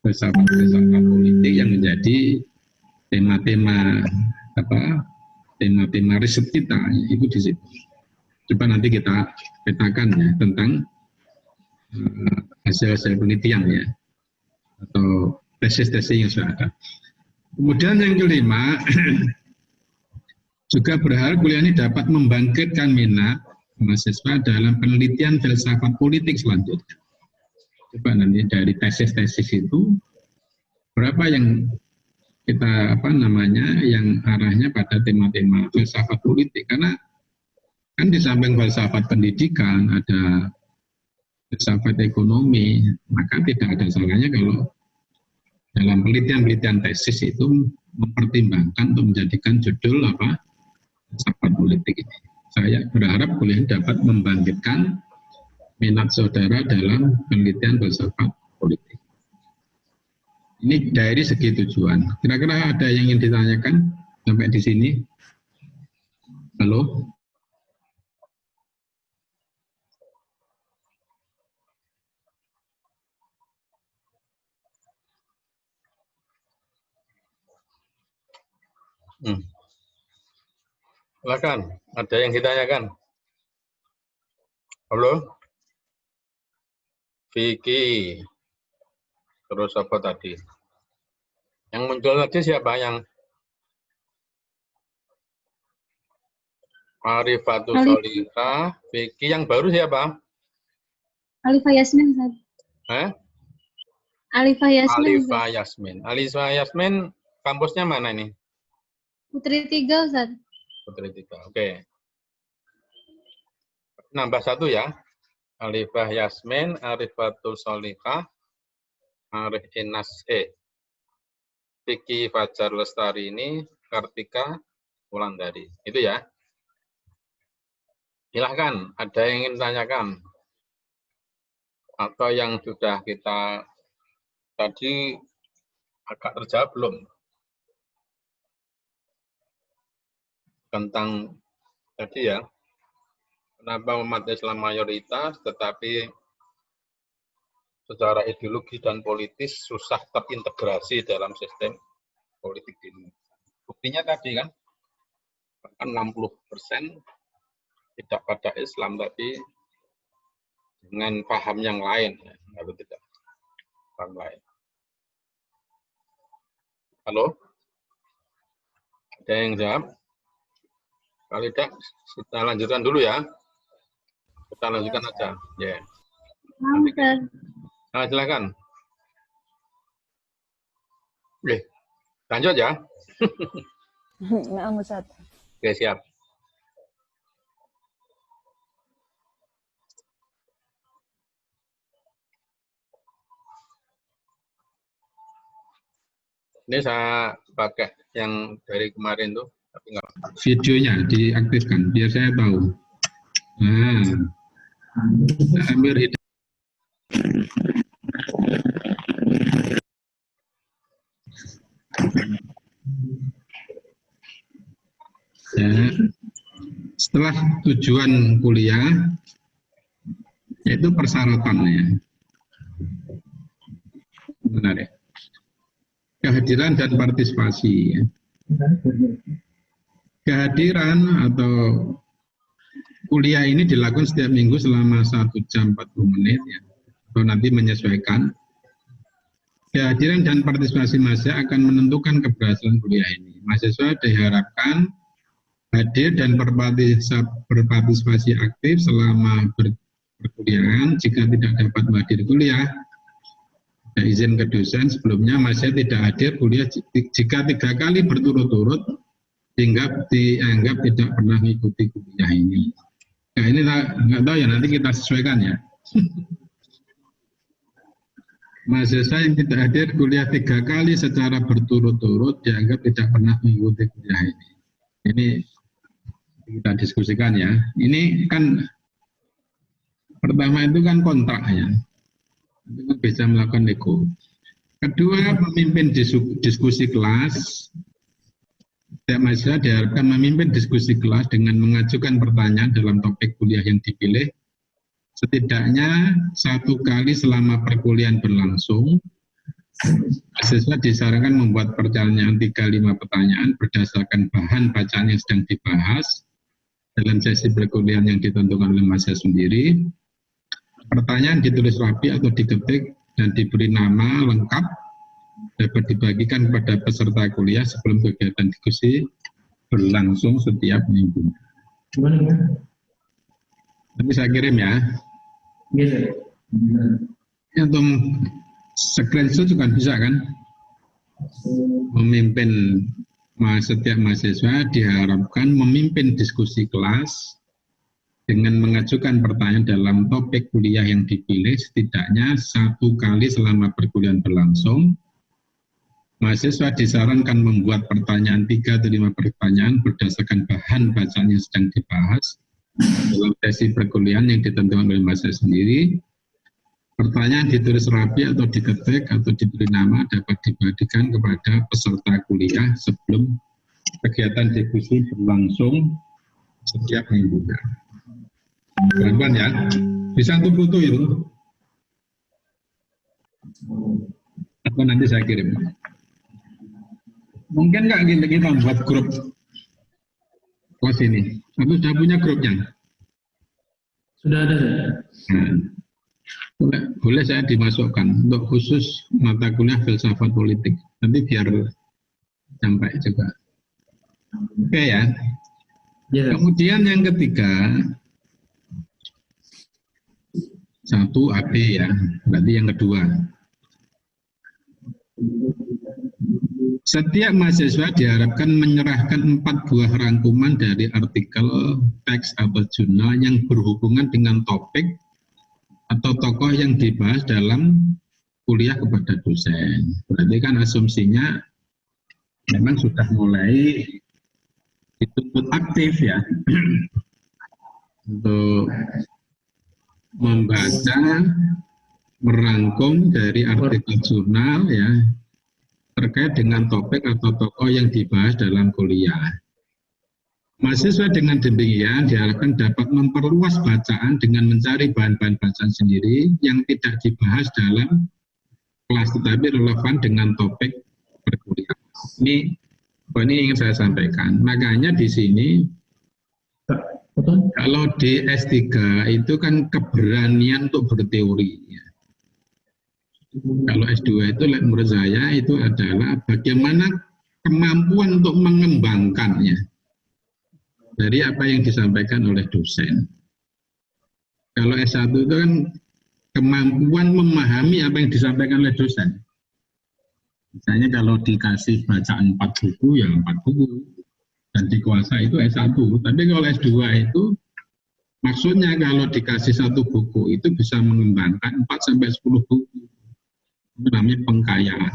B: filsafat politik yang menjadi tema-tema apa tema-tema riset kita ya, itu di situ. Coba nanti kita petakan ya tentang hasil-hasil penelitian ya atau tesis-tesis yang sudah ada. Kemudian yang kelima juga berharap kuliah ini dapat membangkitkan minat mahasiswa dalam penelitian filsafat politik selanjutnya. Coba nanti dari tesis-tesis itu berapa yang kita yang arahnya pada tema-tema filsafat politik, karena kan di samping filsafat pendidikan ada filsafat ekonomi, maka tidak ada salahnya kalau dalam penelitian-penelitian tesis itu mempertimbangkan untuk menjadikan judul filsafat politik ini. Saya berharap kuliah dapat membangkitkan minat saudara dalam penelitian filsafat politik. Ini dari segi tujuan. Kira-kira ada yang ingin ditanyakan sampai di sini? Halo?
A: Silakan, ada yang ditanyakan? Halo? Vicky. Terus apa tadi? Yang muncul tadi siapa? Yang Arifatul Solika, Vicky. Yang baru siapa?
F: Alifah Yasmin, Ustaz. Alifah Yasmin.
A: Alifah Yasmin. Alifah Yasmin, kampusnya mana ini?
F: Putri 3, Ustaz.
A: Putri 3, oke. Nambah satu ya. Alifah Yasmin, Arifatul Solika, Arif Inas Vicky Fajar Lestari ini, Kartika Wulandari. Itu ya. Silahkan, ada yang ingin tanyakan? Atau yang sudah kita tadi agak terjawab belum? Tentang tadi ya, kenapa umat Islam mayoritas, tetapi secara ideologi dan politis susah terintegrasi dalam sistem politik di Indonesia. Buktinya tadi kan, bahkan 60% tidak pada Islam, tapi dengan paham yang lain, atau tidak paham lain. Halo? Ada yang jawab? Kalau tidak, kita lanjutkan dulu ya. Kita lanjutkan aja. Ya. Yeah. Nah, silakan. Lanjut ya.
C: Nah, Ustaz.
A: Oke, siap. Ini saya pakai yang dari kemarin tuh, tapi enggak.
B: Videonya diaktifkan biar saya tahu. Nah, Amir Hidayat. Ya. Setelah tujuan kuliah, yaitu persyaratannya. Benar ya? Kehadiran dan partisipasi. Kehadiran atau kuliah ini dilakukan setiap minggu selama 1 jam 40 menit ya. Atau nanti menyesuaikan. Kehadiran dan partisipasi mahasiswa akan menentukan keberhasilan kuliah ini. Mahasiswa diharapkan hadir dan berpartisipasi aktif selama perkuliahan. Jika tidak dapat menghadiri kuliah, ada izin ke dosen. Sebelumnya mahasiswa tidak hadir kuliah jika 3 kali berturut-turut hingga dianggap tidak pernah mengikuti kuliah ini. Nah ini nggak tahu ya, nanti kita sesuaikan ya. Mahasiswa yang tidak hadir kuliah 3 kali secara berturut-turut dianggap tidak pernah mengikuti kuliah ini. Ini kita diskusikan ya. Ini kan pertama itu kan kontrak ya. Itu kan bisa melakukan nego. Kedua, memimpin diskusi kelas. Setiap mahasiswa diharapkan memimpin diskusi kelas dengan mengajukan pertanyaan dalam topik kuliah yang dipilih setidaknya 1 kali selama perkuliahan berlangsung. Mahasiswa disarankan membuat pertanyaan 3-5 pertanyaan berdasarkan bahan bacaan yang sedang dibahas dalam sesi perkuliahan yang ditentukan oleh mahasiswa sendiri. Pertanyaan ditulis rapi atau diketik dan diberi nama lengkap, dapat dibagikan kepada peserta kuliah sebelum kegiatan diskusi berlangsung setiap minggu. Nanti saya kirim ya. Bisa. Untuk screenshot juga bisa kan? Memimpin setiap mahasiswa diharapkan memimpin diskusi kelas dengan mengajukan pertanyaan dalam topik kuliah yang dipilih setidaknya 1 kali selama perkuliahan berlangsung. Mahasiswa disarankan membuat pertanyaan 3-5 pertanyaan berdasarkan bahan bacaan yang sedang dibahas dalam sesi perkuliahan yang ditentukan oleh mahasiswa sendiri. Pertanyaan ditulis rapi atau diketik atau diberi nama dapat dibagikan kepada peserta kuliah sebelum kegiatan diskusi berlangsung setiap minggu. Pelan-pelan ya, bisa untuk foto itu. Atau nanti saya kirim. Mungkin nggak kita buat grup kelas ini? Atau sudah punya grupnya?
G: Sudah ada.
B: Nah, boleh saya dimasukkan untuk khusus mata kuliah filsafat politik. Nanti biar sampai juga. Oke ya. Ya. Kemudian yang ketiga, 1 AB ya, berarti yang kedua. Setiap mahasiswa diharapkan menyerahkan 4 buah rangkuman dari artikel, teks atau jurnal yang berhubungan dengan topik atau tokoh yang dibahas dalam kuliah kepada dosen. Berarti kan asumsinya memang sudah mulai dituntut aktif ya untuk membaca, merangkum dari artikel jurnal ya terkait dengan topik atau tokoh yang dibahas dalam kuliah. Mahasiswa dengan demikian diharapkan dapat memperluas bacaan dengan mencari bahan-bahan bacaan sendiri yang tidak dibahas dalam kelas tetapi relevan dengan topik perkuliahan. Ini ingin saya sampaikan. Makanya di sini kalau di S3 itu kan keberanian untuk berteori. Kalau S2 itu menurut saya itu adalah bagaimana kemampuan untuk mengembangkannya dari apa yang disampaikan oleh dosen. Kalau S1 itu kan kemampuan memahami apa yang disampaikan oleh dosen. Misalnya kalau dikasih bacaan 4 buku, ya 4 buku. Dan dikuasai itu S1. Tapi kalau S2 itu, maksudnya kalau dikasih 1 buku, itu bisa mengembangkan 4-10 buku. Itu namanya pengkayaan.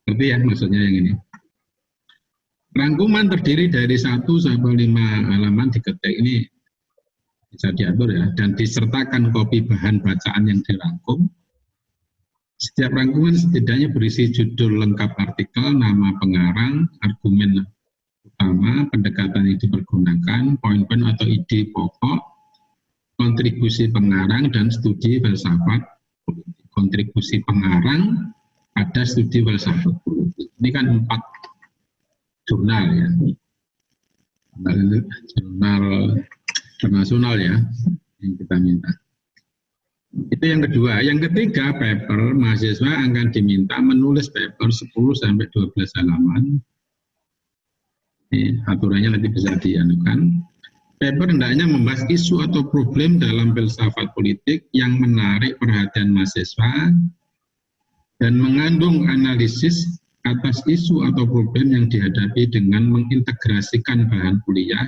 B: Seperti ya maksudnya yang ini. Rangkuman terdiri dari 1-5 halaman diketik, ini bisa diatur ya, dan disertakan kopi bahan bacaan yang dirangkum. Setiap rangkuman setidaknya berisi judul lengkap artikel, nama pengarang, argumen utama, pendekatan yang dipergunakan, poin-poin atau ide pokok, kontribusi pengarang, dan studi filsafat politik. Kontribusi pengarang pada studi filsafat politik. Ini kan 4 jurnal ya. Jurnal internasional ya yang kita minta. Itu yang kedua. Yang ketiga, paper, mahasiswa akan diminta menulis paper 10-12 halaman. Ini aturannya nanti bisa dianukan. Paper hendaknya membahas isu atau problem dalam filsafat politik yang menarik perhatian mahasiswa dan mengandung analisis atas isu atau problem yang dihadapi dengan mengintegrasikan bahan kuliah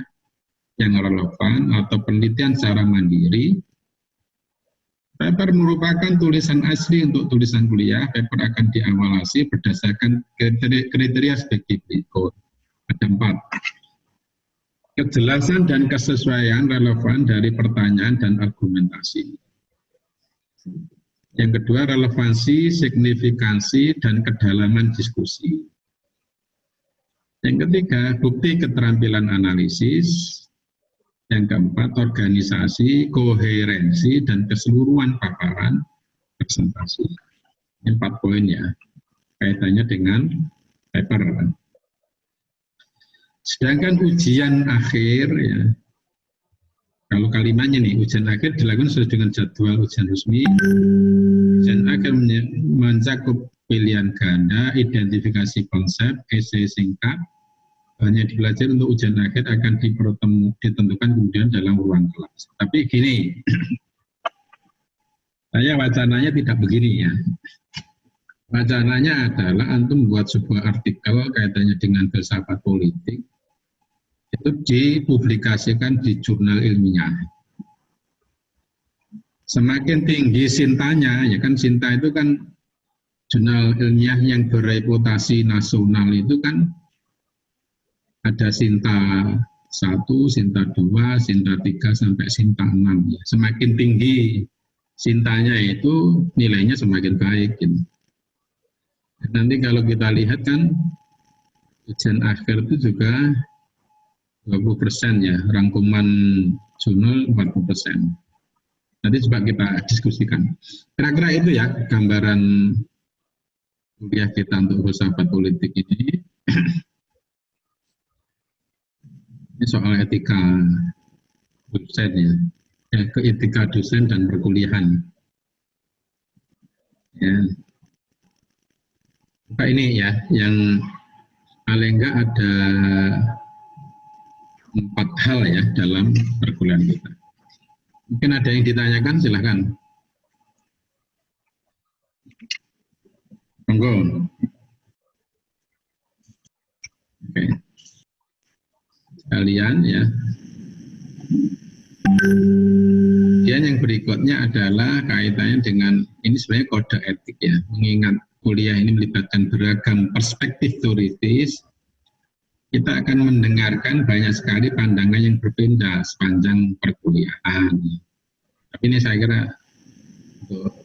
B: yang relevan atau penelitian secara mandiri. Paper merupakan tulisan asli untuk tulisan kuliah. Paper akan diawalasi berdasarkan kriteria sebagai berikut. Ada 4. Kejelasan dan kesesuaian relevan dari pertanyaan dan argumentasi. Yang kedua, relevansi, signifikansi, dan kedalaman diskusi. Yang ketiga, bukti keterampilan analisis. Yang keempat, organisasi, koherensi, dan keseluruhan paparan presentasi. Ini 4 poin ya, kaitannya dengan paper. Sedangkan ujian akhir, ya, kalau kalimatnya nih, ujian akhir dilakukan sesuai dengan jadwal ujian resmi. Ujian akhir mencakup pilihan ganda, identifikasi konsep, esai singkat. Hanya dipelajari untuk ujian akhir akan ditentukan kemudian dalam ruang kelas. Tapi gini, saya wacananya tidak begini ya. Wacananya adalah antum buat sebuah artikel kaitannya dengan filsafat politik, itu dipublikasikan di jurnal ilmiah. Semakin tinggi sintanya, ya kan Sinta itu kan jurnal ilmiah yang bereputasi nasional itu kan ada Sinta 1, Sinta 2, Sinta 3, sampai Sinta 6. Ya. Semakin tinggi Sintanya itu nilainya semakin baik. Gitu. Nanti kalau kita lihat kan ujian akhir itu juga 20% ya, rangkuman jurnal 40%. Nanti coba kita diskusikan. Kira-kira itu ya gambaran kuliah kita untuk filsafat politik ini. Ini soal etika dosen ya, etika dosen dan perkuliahan. Ya. Nah, ini ya, yang paling enggak ada 4 hal ya dalam perkuliahan kita. Mungkin ada yang ditanyakan, silahkan. Monggo. Oke. Kalian ya. Kemudian yang berikutnya adalah kaitannya dengan ini sebenarnya kode etik ya, mengingat kuliah ini melibatkan beragam perspektif teoritis, kita akan mendengarkan banyak sekali pandangan yang berbeda sepanjang perkuliahan. Tapi ini saya kira untuk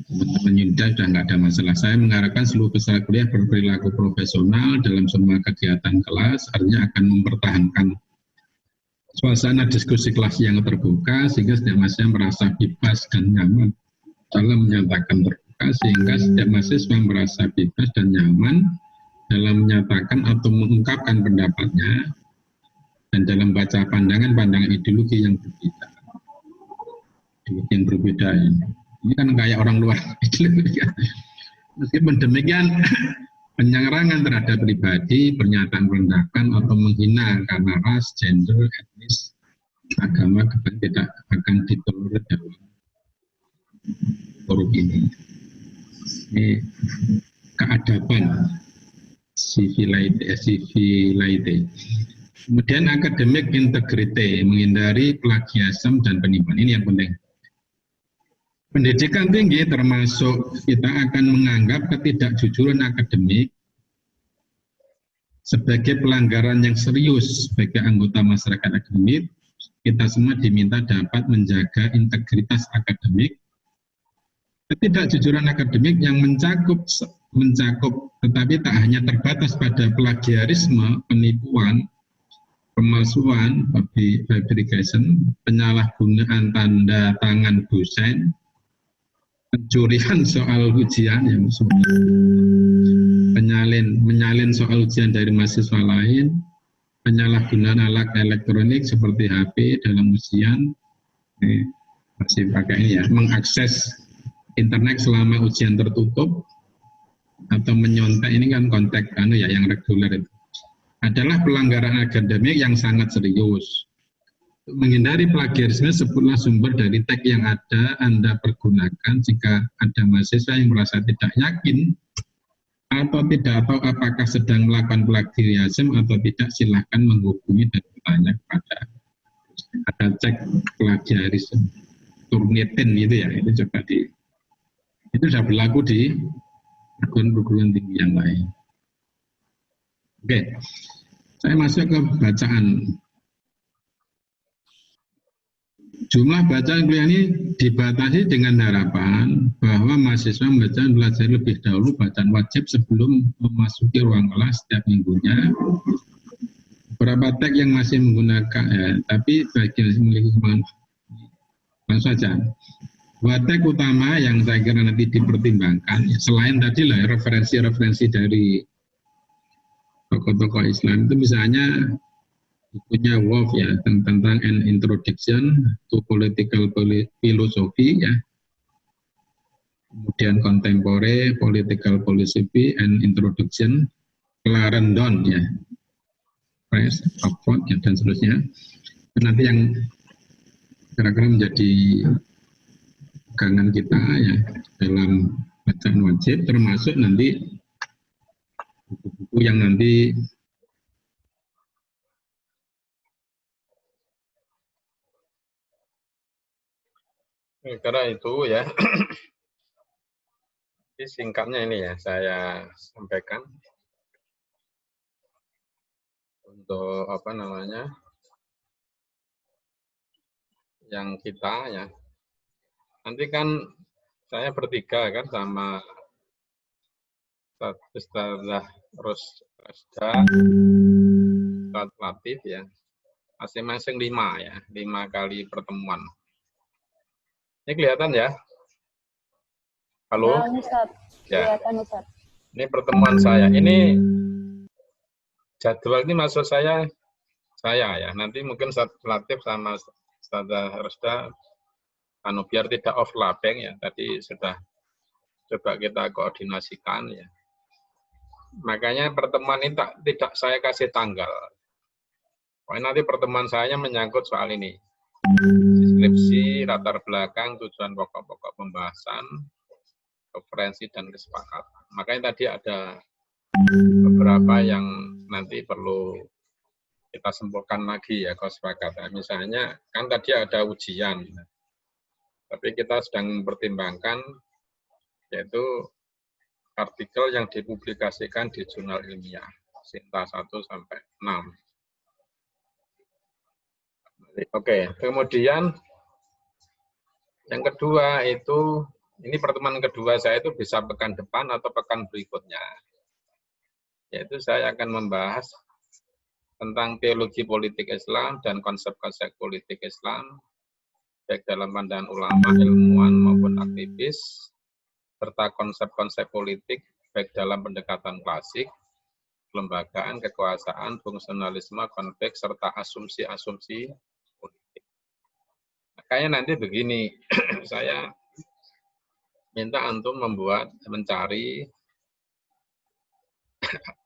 B: teman-teman Yunda sudah nggak ada masalah. Saya mengharapkan seluruh peserta kuliah berperilaku profesional dalam semua kegiatan kelas, artinya akan mempertahankan suasana diskusi kelas yang terbuka sehingga setiap mahasiswa merasa bebas dan nyaman dalam menyatakan terbuka, sehingga setiap mahasiswa merasa bebas dan nyaman dalam menyatakan atau mengungkapkan pendapatnya dan dalam baca pandangan-pandangan ideologi yang berbeda. Ideologi yang berbeda ini. Ini kan kayak orang luar. Meskipun demikian, penyerangan terhadap pribadi, pernyataan merendahkan atau menghina karena ras, gender, etnis, agama tidak akan ditolerir dalam forum ini. Ini keadaban, civility. Kemudian academic integrity, menghindari plagiarisme dan penipuan. Ini yang penting. Pendidikan tinggi termasuk kita akan menganggap ketidakjujuran akademik sebagai pelanggaran yang serius sebagai anggota masyarakat akademik. Kita semua diminta dapat menjaga integritas akademik. Ketidakjujuran akademik yang mencakup mencakup, tetapi tak hanya terbatas pada plagiarisme, penipuan, pemalsuan, fabrication, penyalahgunaan tanda tangan dosen, pencurian soal ujian, yang menyalin soal ujian dari mahasiswa lain, penyalahgunaan alat elektronik seperti HP dalam ujian, masih pakai ini ya, mengakses internet selama ujian tertutup, atau menyontek, ini kan konteks yang reguler itu, adalah pelanggaran akademik yang sangat serius. Untuk menghindari plagiarisme, sebutlah sumber dari teks yang ada Anda pergunakan. Jika ada mahasiswa yang merasa tidak yakin atau tidak tahu apakah sedang melakukan plagiarisme atau tidak, silahkan menghubungi dan bertanya kepada ada cek plagiarisme Turnitin gitu ya, itu coba itu sudah berlaku di perguruan tinggi yang lain. Oke, saya masuk ke bacaan. Jumlah bacaan kuliah ini dibatasi dengan harapan bahwa mahasiswa membaca dan belajar lebih dahulu bacaan wajib sebelum memasuki ruang kelas setiap minggunya. Beberapa teks yang masih menggunakan, tapi bagi langsung saja. Dua teks utama yang saya kira nanti dipertimbangkan, selain tadi lah referensi-referensi dari tokoh-tokoh Islam, itu misalnya bukunya Wolf ya, tentang An Introduction to Political Philosophy ya, kemudian Contemporary Political Philosophy and Introduction, Clarendon ya, Press, Oxford ya, dan seterusnya. Nanti yang kira-kira menjadi pegangan kita ya dalam bacaan wajib, termasuk nanti buku-buku yang nanti
A: karena itu ya, jadi singkatnya ini ya saya sampaikan untuk yang kita ya. Nanti kan saya bertiga kan sama Ustazah Rosda, Ustaz Latif ya, masing-masing 5 ya, 5 kali pertemuan. Ini kelihatan ya? Halo? Ya.
C: Kelihatan, Ustaz.
A: Ini pertemuan saya. Ini jadwal ini maksud saya ya. Nanti mungkin Ustaz Latif sama Ustazah Rosda biar tidak overlapping ya. Tadi sudah coba kita koordinasikan ya. Makanya pertemuan ini tidak saya kasih tanggal. Pokoknya nanti pertemuan saya menyangkut soal ini. Deskripsi, latar belakang, tujuan pokok-pokok pembahasan, referensi dan kesepakatan. Makanya tadi ada beberapa yang nanti perlu kita sempurnakan lagi ya kesepakatan. Misalnya kan tadi ada ujian, tapi kita sedang mempertimbangkan yaitu artikel yang dipublikasikan di jurnal ilmiah, Sinta 1 sampai 6. Oke, kemudian yang kedua itu, ini pertemuan kedua saya itu bisa pekan depan atau pekan berikutnya. Yaitu saya akan membahas tentang teologi politik Islam dan konsep-konsep politik Islam, baik dalam pandangan ulama, ilmuwan maupun aktivis, serta konsep-konsep politik baik dalam pendekatan klasik, kelembagaan, kekuasaan, fungsionalisme, konflik, serta asumsi-asumsi politik. Makanya nanti begini, saya minta antum mencari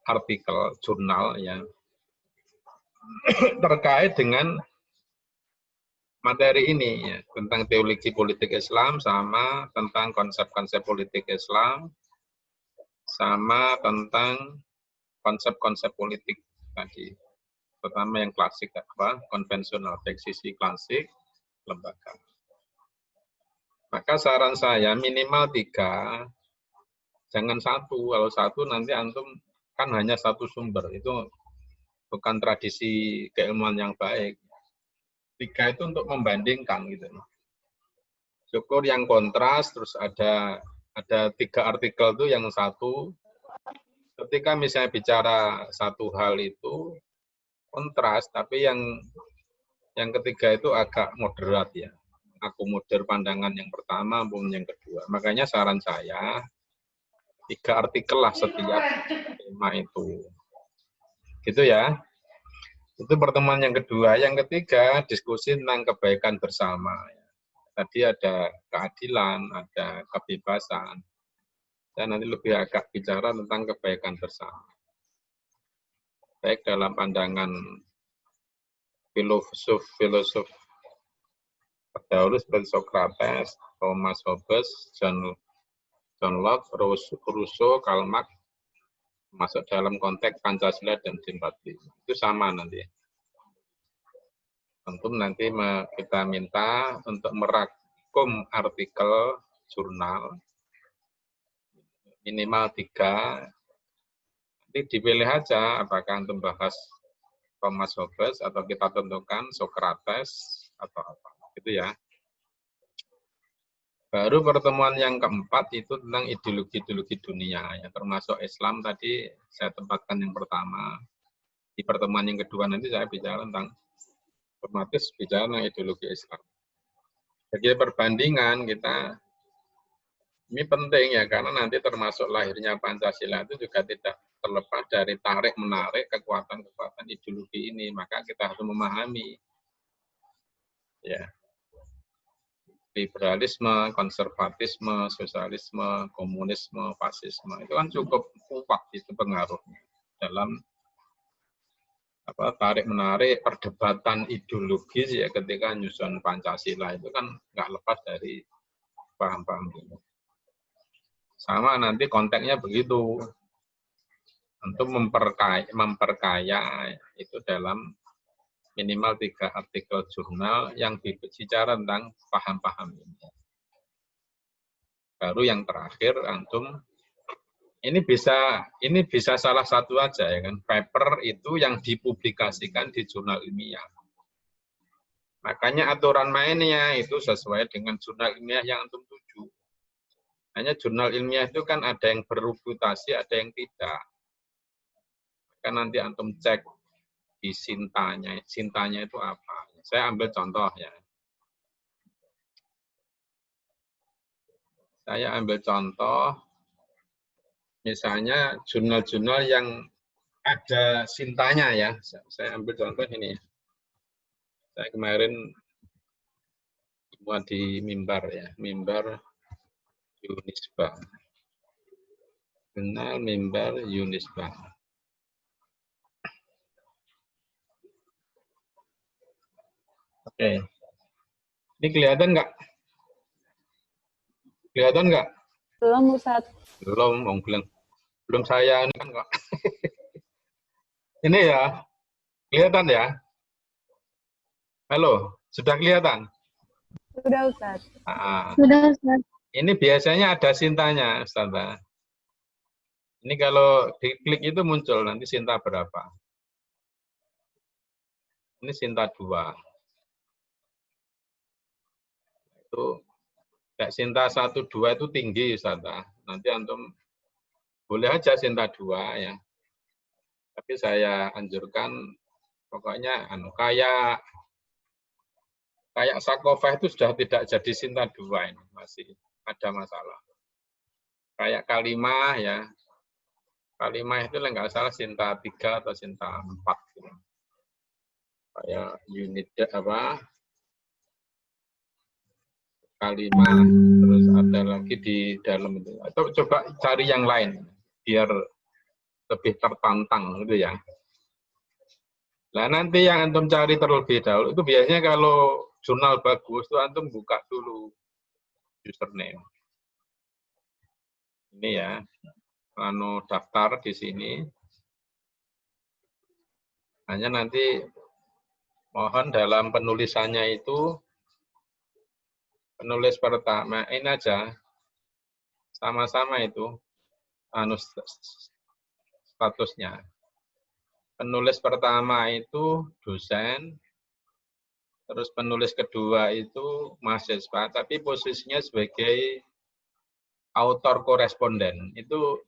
A: artikel jurnal yang terkait dengan materi ini ya, tentang teologi politik Islam sama tentang konsep-konsep politik Islam sama tentang konsep-konsep politik tadi, terutama yang klasik konvensional, baik sisi klasik, lembaga. Maka saran saya minimal 3, jangan 1. Kalau 1 nanti antum kan hanya 1 sumber, itu bukan tradisi keilmuan yang baik. 3 itu untuk membandingkan gitu. Syukur yang kontras, terus ada ada 3 artikel tuh yang satu, ketika misalnya bicara satu hal itu kontras, tapi yang ketiga itu agak moderat ya, akomodir pandangan yang pertama maupun yang kedua. Makanya saran saya 3 artikel lah setiap tema itu. Gitu ya. Itu pertemuan yang kedua. Yang ketiga, diskusi tentang kebaikan bersama. Tadi ada keadilan, ada kebebasan. Dan nanti lebih agak bicara tentang kebaikan bersama. Baik dalam pandangan filosof terdahulu seperti Socrates, Thomas Hobbes, John Locke, Rousseau, Karl Marx, masuk dalam konteks Pancasila dan simpati. Itu sama nanti. Tentu nanti kita minta untuk merangkum artikel jurnal minimal 3. Nanti dipilih aja apakah untuk bahas Thomas Hobbes atau kita tentukan Socrates atau apa. Gitu ya. Baru pertemuan yang keempat itu tentang ideologi-ideologi dunia, ya, termasuk Islam tadi saya tempatkan yang pertama. Di pertemuan yang kedua nanti saya bicara tentang otomatis bicara tentang ideologi Islam. Jadi perbandingan kita ini penting ya, karena nanti termasuk lahirnya Pancasila itu juga tidak terlepas dari tarik-menarik kekuatan-kekuatan ideologi ini. Maka kita harus memahami ya, liberalisme, konservatisme, sosialisme, komunisme, fasisme, itu kan cukup kuat itu pengaruhnya dalam tarik-menarik perdebatan ideologis ya ketika nyusun Pancasila itu kan nggak lepas dari paham-paham ini. Sama nanti konteksnya begitu, untuk memperkaya itu dalam minimal 3 artikel jurnal yang bicara tentang paham-paham ini. Baru yang terakhir antum ini bisa salah satu aja ya kan, paper itu yang dipublikasikan di jurnal ilmiah. Makanya aturan mainnya itu sesuai dengan jurnal ilmiah yang antum tuju. Hanya jurnal ilmiah itu kan ada yang berreputasi, ada yang tidak. Maka nanti antum cek di sintanya itu apa. Saya ambil contoh ya. Saya ambil contoh, misalnya jurnal-jurnal yang ada sintanya ya. Saya ambil contoh ini. Saya kemarin semua di mimbar ya, mimbar Unisba. Kenal mimbar Unisba. Oke. Ini kelihatan nggak? Kelihatan nggak?
C: Belum, Ustaz.
A: Belum, belum saya ini kan kok. Ini ya, kelihatan ya? Halo, sudah kelihatan?
C: Sudah, Ustaz.
F: Sudah, Ustaz.
A: Ini biasanya ada sintanya, Ustaz. Ini kalau diklik itu muncul nanti sinta berapa. Ini sinta 2. Itu kayak sinta 1, 2 itu tinggi, Ustaz. Nanti antum boleh aja sinta 2 ya. Tapi saya anjurkan pokoknya kayak Sakofah itu sudah tidak jadi sinta 2 ini, masih ada masalah. Kayak Kalimah ya. Kalimah itu nggak salah sinta 3 atau sinta 4 gitu. Kayak unit Kalimah, terus ada lagi di dalam itu. Atau coba cari yang lain biar lebih tertantang gitu ya. Nah nanti yang antum cari terlebih dahulu itu biasanya kalau jurnal bagus itu antum buka dulu username. Ini ya, daftar di sini. Hanya nanti mohon dalam penulisannya itu penulis pertama ini aja sama-sama itu statusnya. Penulis pertama itu dosen, terus penulis kedua itu mahasiswa, tapi posisinya sebagai author koresponden. Itu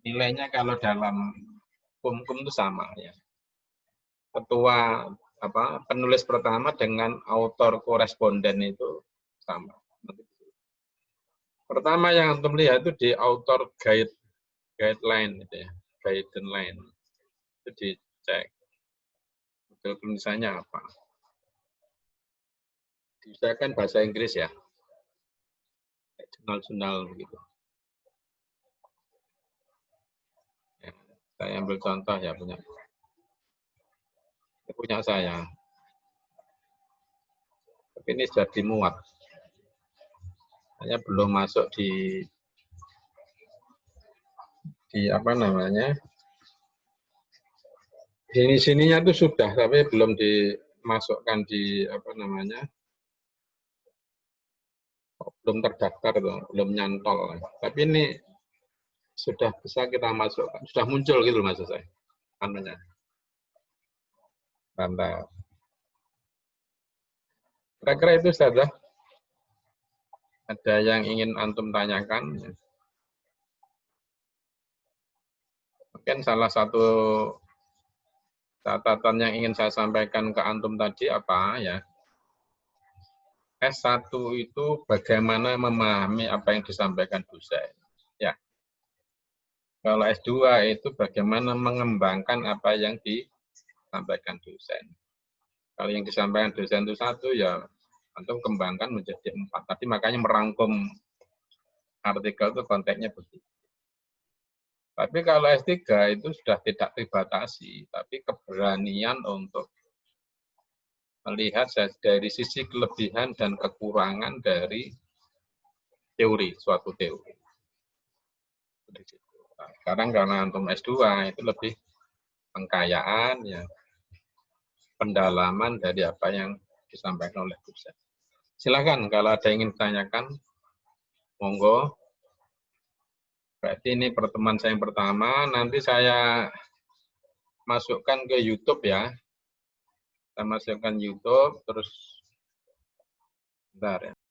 A: nilainya kalau dalam hukum itu sama ya. Ketua penulis pertama dengan author koresponden itu sama. Pertama yang antum lihat itu di author guideline gitu ya, guideline. Itu dicek. Betul tulisannya apa. Diusahakan bahasa Inggris ya. Jurnal-jurnal begitu. Ya, saya ambil contoh ya punya saya. Tapi ini sudah dimuat. Saya belum masuk di apa namanya? Sininya itu sudah, tapi belum dimasukkan di apa namanya? Belum terdaftar, belum nyantol. Tapi ini sudah bisa kita masukkan, sudah muncul gitu maksud saya. Anunya. Mantap. Kira-kira itu saja. Ada yang ingin antum tanyakan? Mungkin salah satu catatan yang ingin saya sampaikan ke antum tadi apa ya? S1 itu bagaimana memahami apa yang disampaikan dosen. Ya. Kalau S2 itu bagaimana mengembangkan apa yang disampaikan dosen. Kalau yang disampaikan dosen itu 1 ya antum kembangkan menjadi 4. Tadi makanya merangkum artikel itu konteksnya begitu. Tapi kalau S3 itu sudah tidak dibatasi, tapi keberanian untuk melihat dari sisi kelebihan dan kekurangan dari teori, suatu teori. Nah, sekarang karena antum S2 itu lebih pengkayaan, ya, pendalaman dari apa yang disampaikan oleh dosen. Silakan kalau ada yang ingin ditanyakan, monggo. Berarti ini pertemuan saya yang pertama, nanti saya masukkan ke YouTube ya. Saya masukkan YouTube, terus bentar ya.